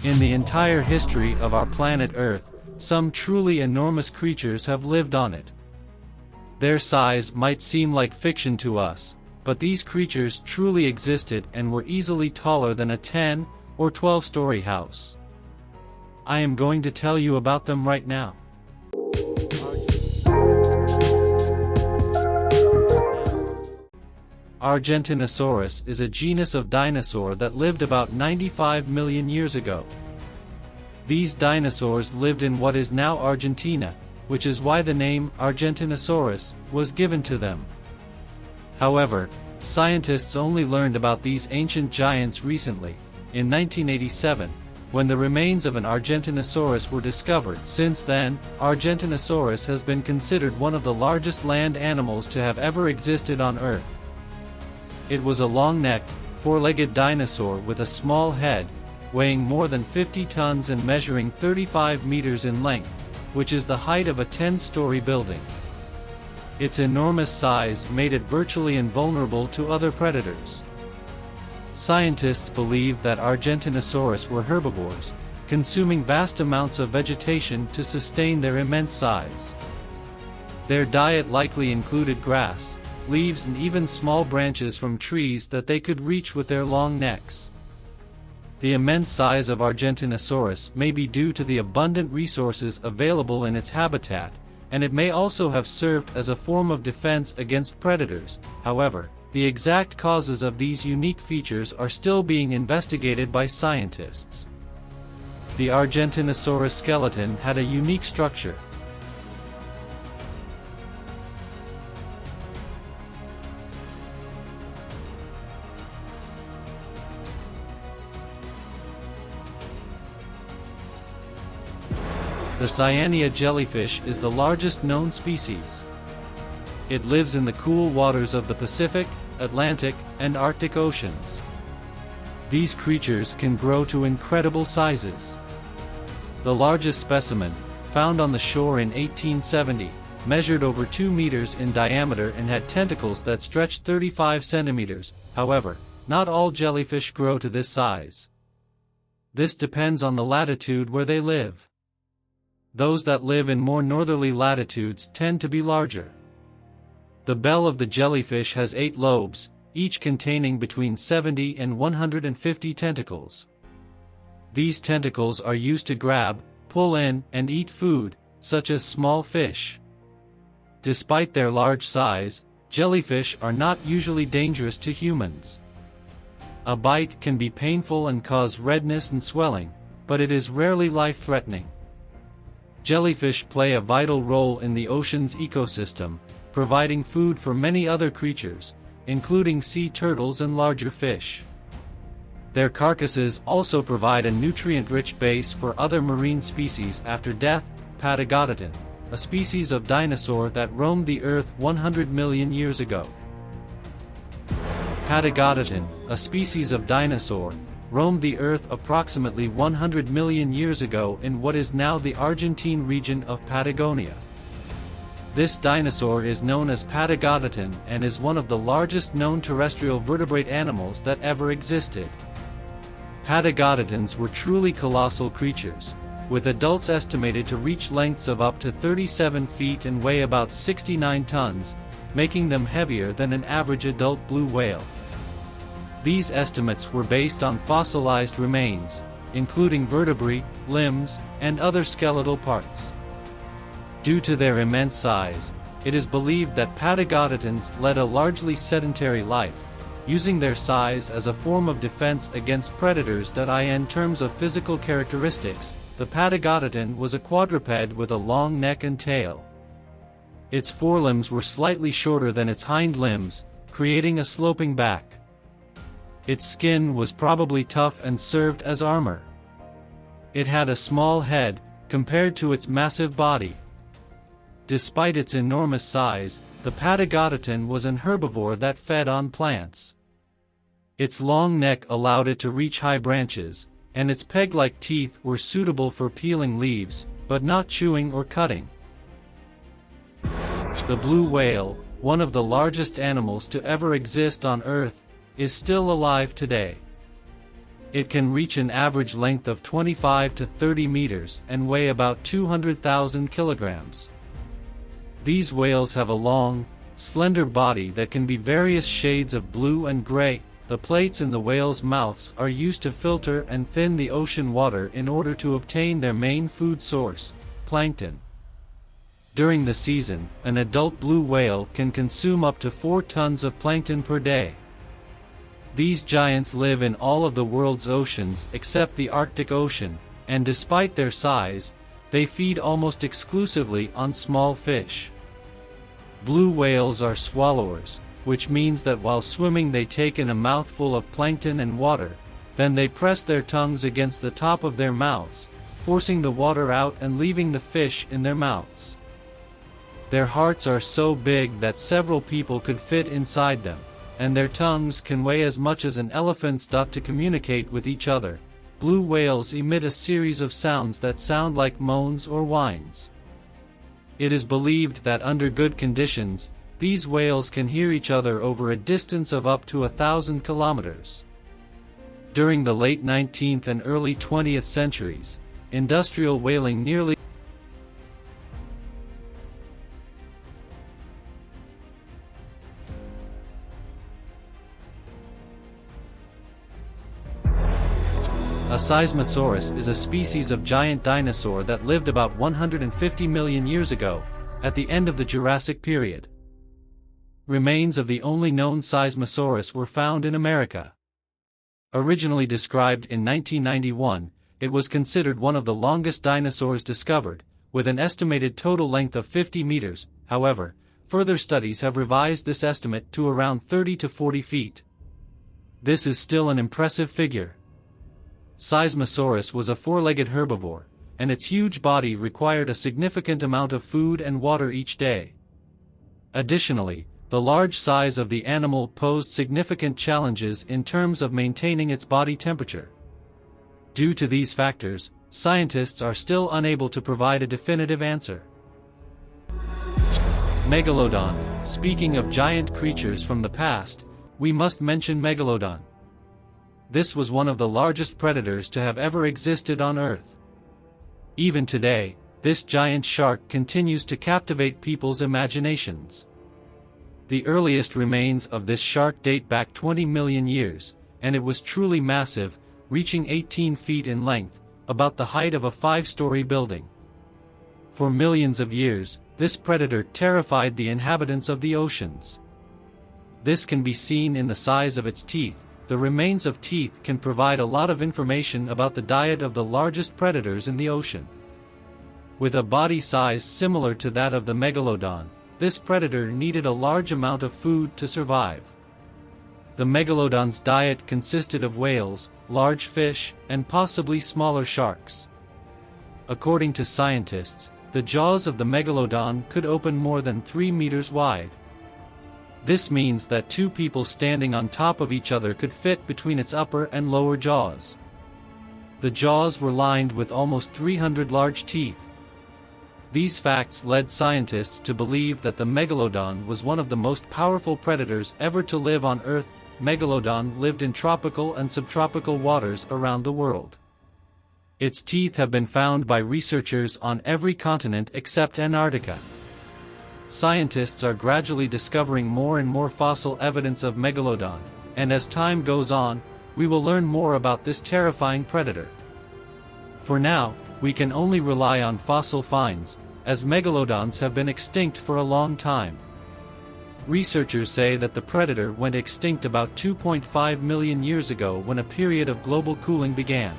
In the entire history of our planet Earth, some truly enormous creatures have lived on it. Their size might seem like fiction to us, but these creatures truly existed and were easily taller than a 10 or 12-story house. I am going to tell you about them right now. Argentinosaurus is a genus of dinosaur that lived about 95 million years ago. These dinosaurs lived in what is now Argentina, which is why the name Argentinosaurus was given to them. However, scientists only learned about these ancient giants recently, in 1987, when the remains of an Argentinosaurus were discovered. Since then, Argentinosaurus has been considered one of the largest land animals to have ever existed on Earth. It was a long-necked, four-legged dinosaur with a small head, weighing more than 50 tons and measuring 35 meters in length, which is the height of a 10-story building. Its enormous size made it virtually invulnerable to other predators. Scientists believe that Argentinosaurus were herbivores, consuming vast amounts of vegetation to sustain their immense size. Their diet likely included grass, leaves and even small branches from trees that they could reach with their long necks. The immense size of Argentinosaurus may be due to the abundant resources available in its habitat, and it may also have served as a form of defense against predators. However, the exact causes of these unique features are still being investigated by scientists. The Argentinosaurus skeleton had a unique structure. The Cyanea jellyfish is the largest known species. It lives in the cool waters of the Pacific, Atlantic, and Arctic Oceans. These creatures can grow to incredible sizes. The largest specimen, found on the shore in 1870, measured over 2 meters in diameter and had tentacles that stretched 35 centimeters. However, not all jellyfish grow to this size. This depends on the latitude where they live. Those that live in more northerly latitudes tend to be larger. The bell of the jellyfish has 8 lobes, each containing between 70 and 150 tentacles. These tentacles are used to grab, pull in, and eat food, such as small fish. Despite their large size, jellyfish are not usually dangerous to humans. A bite can be painful and cause redness and swelling, but it is rarely life-threatening. Jellyfish play a vital role in the ocean's ecosystem, providing food for many other creatures, including sea turtles and larger fish. Their carcasses also provide a nutrient-rich base for other marine species after death. Patagodon, a species of dinosaur that roamed the Earth 100 million years ago. Patagodon, a species of dinosaur, roamed the Earth approximately 100 million years ago in what is now the Argentine region of Patagonia. This dinosaur is known as Patagodon and is one of the largest known terrestrial vertebrate animals that ever existed. Patagodons were truly colossal creatures, with adults estimated to reach lengths of up to 37 feet and weigh about 69 tons, making them heavier than an average adult blue whale. These estimates were based on fossilized remains, including vertebrae, limbs, and other skeletal parts. Due to their immense size, it is believed that Patagodons led a largely sedentary life, using their size as a form of defense against predators. In terms of physical characteristics, the Patagodon was a quadruped with a long neck and tail. Its forelimbs were slightly shorter than its hind limbs, creating a sloping back. Its skin was probably tough and served as armor. It had a small head, compared to its massive body. Despite its enormous size, the Patagodon was an herbivore that fed on plants. Its long neck allowed it to reach high branches, and its peg-like teeth were suitable for peeling leaves, but not chewing or cutting. The blue whale, one of the largest animals to ever exist on Earth, is still alive today. It can reach an average length of 25 to 30 meters and weigh about 200,000 kilograms. These whales have a long, slender body that can be various shades of blue and gray. The plates in the whales' mouths are used to filter and thin the ocean water in order to obtain their main food source, plankton. During the season, an adult blue whale can consume up to 4 tons of plankton per day. These giants live in all of the world's oceans except the Arctic Ocean, and despite their size, they feed almost exclusively on small fish. Blue whales are swallowers, which means that while swimming they take in a mouthful of plankton and water, then they press their tongues against the top of their mouths, forcing the water out and leaving the fish in their mouths. Their hearts are so big that several people could fit inside them, and their tongues can weigh as much as an elephant's. To communicate with each other, blue whales emit a series of sounds that sound like moans or whines. It is believed that under good conditions, these whales can hear each other over a distance of up to 1,000 kilometers. During the late 19th and early 20th centuries, industrial whaling nearly A Seismosaurus is a species of giant dinosaur that lived about 150 million years ago, at the end of the Jurassic period. Remains of the only known Seismosaurus were found in America. Originally described in 1991, it was considered one of the longest dinosaurs discovered, with an estimated total length of 50 meters. However, further studies have revised this estimate to around 30 to 40 feet. This is still an impressive figure. Seismosaurus was a four-legged herbivore, and its huge body required a significant amount of food and water each day. Additionally, the large size of the animal posed significant challenges in terms of maintaining its body temperature. Due to these factors, scientists are still unable to provide a definitive answer. Megalodon. Speaking of giant creatures from the past, we must mention Megalodon. This was one of the largest predators to have ever existed on Earth. Even today, this giant shark continues to captivate people's imaginations. The earliest remains of this shark date back 20 million years, and it was truly massive, reaching 18 feet in length, about the height of a 5-story building. For millions of years, this predator terrified the inhabitants of the oceans. This can be seen in the size of its teeth. The remains of teeth can provide a lot of information about the diet of the largest predators in the ocean. With a body size similar to that of the Megalodon, this predator needed a large amount of food to survive. The Megalodon's diet consisted of whales, large fish, and possibly smaller sharks. According to scientists, the jaws of the Megalodon could open more than 3 meters wide. This means that 2 people standing on top of each other could fit between its upper and lower jaws. The jaws were lined with almost 300 large teeth. These facts led scientists to believe that the Megalodon was one of the most powerful predators ever to live on Earth. Megalodon lived in tropical and subtropical waters around the world. Its teeth have been found by researchers on every continent except Antarctica. Scientists are gradually discovering more and more fossil evidence of Megalodon, and as time goes on, we will learn more about this terrifying predator. For now, we can only rely on fossil finds, as Megalodons have been extinct for a long time. Researchers say that the predator went extinct about 2.5 million years ago when a period of global cooling began.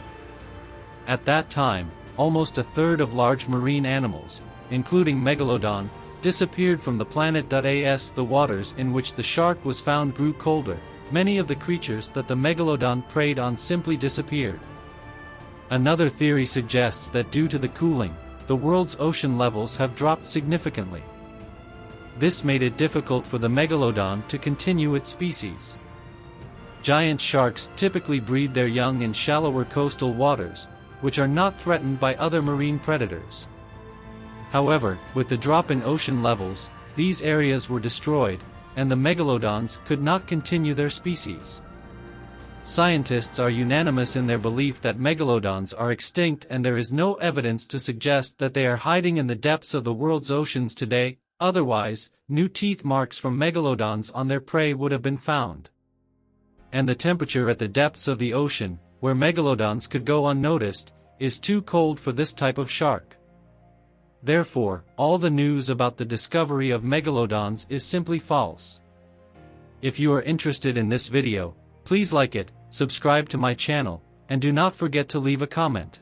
At that time, almost a third of large marine animals, including Megalodon, disappeared from the planet. As the waters in which the shark was found grew colder, many of the creatures that the Megalodon preyed on simply disappeared. Another theory suggests that due to the cooling, the world's ocean levels have dropped significantly. This made it difficult for the Megalodon to continue its species. Giant sharks typically breed their young in shallower coastal waters, which are not threatened by other marine predators. However, with the drop in ocean levels, these areas were destroyed, and the Megalodons could not continue their species. Scientists are unanimous in their belief that megalodons are extinct, and there is no evidence to suggest that they are hiding in the depths of the world's oceans today. Otherwise, new teeth marks from megalodons on their prey would have been found. And the temperature at the depths of the ocean, where megalodons could go unnoticed, is too cold for this type of shark. Therefore, all the news about the discovery of megalodons is simply false. If you are interested in this video, please like it, subscribe to my channel, and do not forget to leave a comment.